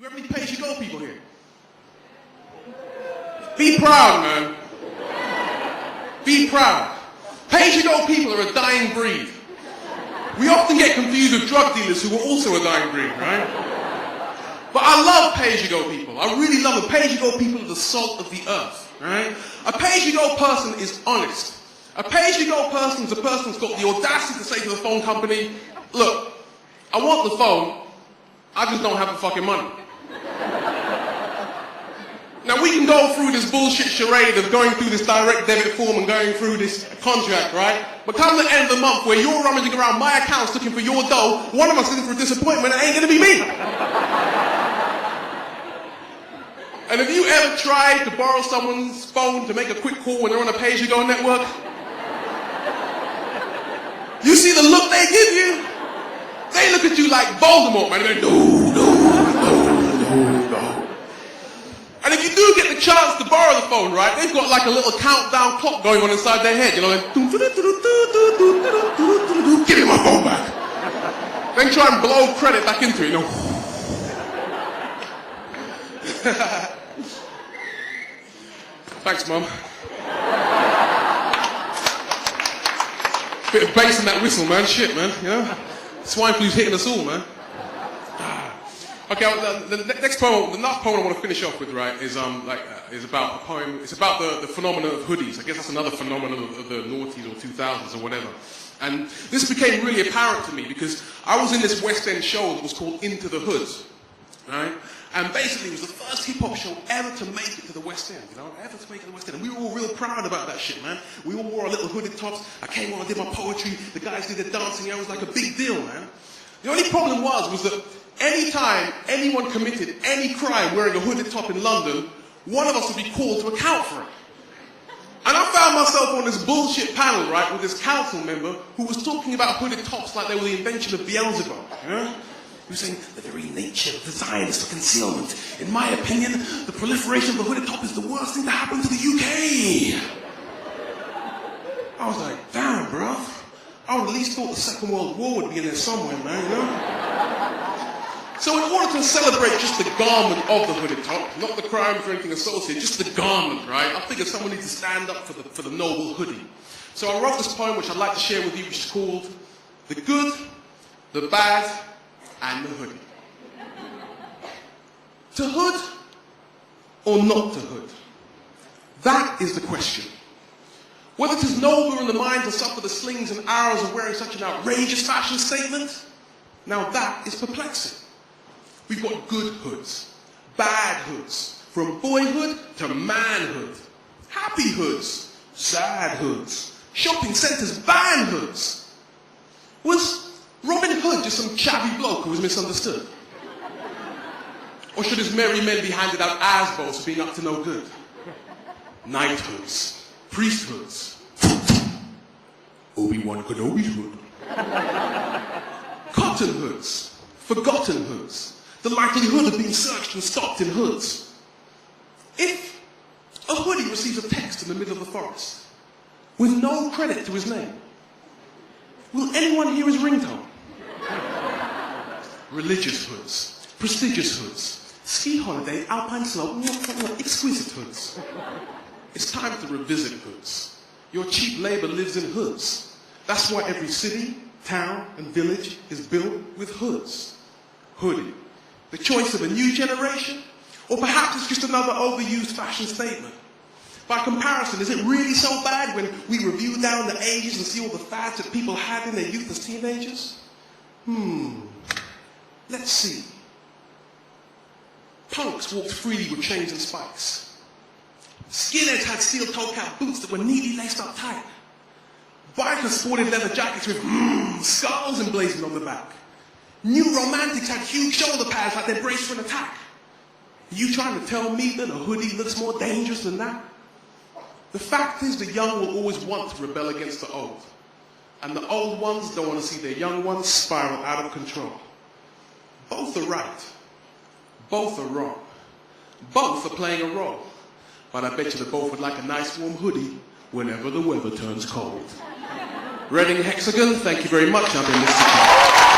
You have any pay-as-you-go people here? Be proud, man. Be proud. Pay-as-you-go people are a dying breed. We often get confused with drug dealers who are also a dying breed, right? But I love pay-as-you-go people. I really love it. Pay-as-you-go people are the salt of the earth, right? A pay-as-you-go person is honest. A pay-as-you-go person is a person who's got the audacity to say to the phone company, look, I want the phone, I just don't have the fucking money. Now we can go through this bullshit charade of going through this direct debit form and going through this contract, right? But come the end of the month where you're rummaging around my accounts looking for your dough, one of us looking for a disappointment, it ain't gonna be me. And have you ever tried to borrow someone's phone to make a quick call when they're on a pay-as-you-go network? You see the look they give you? They look at you like Voldemort, man. They're like, no. And if you do get the chance to borrow the phone, right, they've got like a little countdown clock going on inside their head, you know, like, give me my phone back. Then try and blow credit back into it, you know. Thanks, Mum. Bit of bass in that whistle, man. Shit, man, you know. Swine flu's hitting us all, man. Okay, the next poem, the last poem I want to finish off with, right, is about a poem. It's about the phenomenon of hoodies. I guess that's another phenomenon of the noughties or 2000s or whatever. And this became really apparent to me because I was in this West End show that was called Into the Hoods, right? And basically it was the first hip-hop show ever to make it to the West End, you know, ever to make it to the West End. And we were all real proud about that shit, man. We all wore our little hooded tops. I came on, I did my poetry. The guys did their dancing. It was like a big deal, man. The only problem was that any time anyone committed any crime wearing a hooded top in London, one of us would be called to account for it. And I found myself on this bullshit panel, right, with this council member who was talking about hooded tops like they were the invention of Beelzebub. Yeah? He was saying, the very nature of design is for concealment. In my opinion, the proliferation of the hooded top is the worst thing to happen to the UK. I was like, damn, bro. I would at least thought the Second World War would be in there somewhere, man, you know? So in order to celebrate just the garment of the hooded top, not the crimes or anything associated, just the garment, right? I figured someone needs to stand up for the noble hoodie. So I wrote this poem which I'd like to share with you, which is called The Good, the Bad, and the Hoodie. To hood or not to hood? That is the question. Whether it is nobler in the mind to suffer the slings and arrows of wearing such an outrageous fashion statement, now that is perplexing. We've got good hoods, bad hoods, from boyhood to manhood, happy hoods, sad hoods, shopping centres, van hoods. Was Robin Hood just some chavvy bloke who was misunderstood? Or should his merry men be handed out asbos for being up to no good? Knighthoods, priesthoods, Obi-Wan Kenobi's hood. Cotton hoods, forgotten hoods, the likelihood of being searched and stopped in hoods. If a hoodie receives a text in the middle of the forest with no credit to his name, will anyone hear his ringtone? Religious hoods, prestigious hoods, ski holiday, alpine slope, exquisite hoods. It's time to revisit hoods. Your cheap labor lives in hoods. That's why every city, town, and village is built with hoods. Hoodie. The choice of a new generation? Or perhaps it's just another overused fashion statement. By comparison, is it really so bad when we review down the ages and see all the fads that people had in their youth as teenagers? Let's see. Punks walked freely with chains and spikes. Skinheads had steel toe-cap boots that were neatly laced up tight. Bikers sported leather jackets with skulls emblazoned on the back. New romantics had huge shoulder pads like they're braced for an attack. Are you trying to tell me that a hoodie looks more dangerous than that? The fact is the young will always want to rebel against the old. And the old ones don't want to see their young ones spiral out of control. Both are right. Both are wrong. Both are playing a role. But I bet you they both would like a nice warm hoodie whenever the weather turns cold. Reading Hexagon, thank you very much. I've been listening.